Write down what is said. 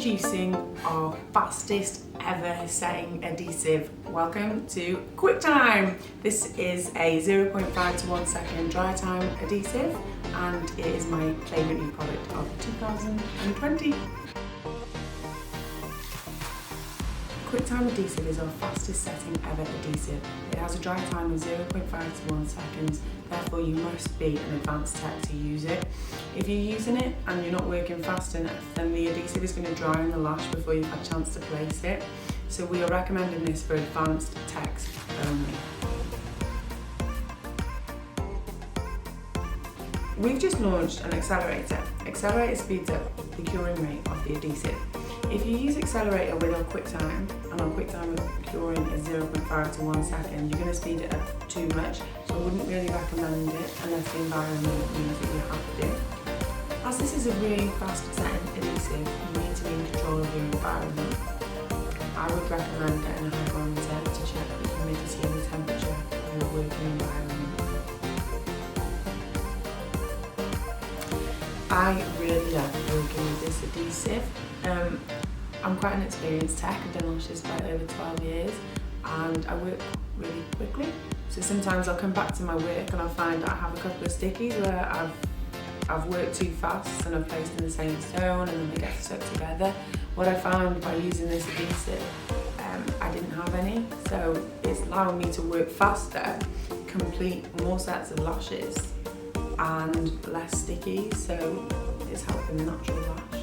Introducing our fastest ever setting adhesive. Welcome to QuickTime. This is a 0.5 to 1 second dry time adhesive and it is my favourite new product of 2020. QuickTime adhesive is our fastest setting ever adhesive. It has a dry time of 0.5 to 1 seconds, therefore you must be an advanced tech to use it. If you're using it and you're not working fast enough, then the adhesive is going to dry on the lash before you've had a chance to place it. So we are recommending this for advanced techs only. We've just launched an accelerator. Accelerator speeds up the curing rate of the adhesive. If you use accelerator with our QuickTime, and our QuickTime curing is 0.5 to 1 second, you're going to speed it up too much, so I wouldn't really recommend it unless the environment means that you have to. As this is a really fast setting adhesive, you need to be in control of your environment. I would recommend getting a hygrometer to check the humidity and the temperature of your working environment. I really love working with this adhesive. I'm quite an experienced tech. I've done lashes for over 12 years and I work really quickly. So sometimes I'll come back to my work and I'll find that I have a couple of stickies where I've worked too fast and I've placed in the same stone and then they get stuck together. What I found by using this adhesive, I didn't have any, so it's allowing me to work faster, complete more sets of lashes and less sticky, so it's helping the natural lash.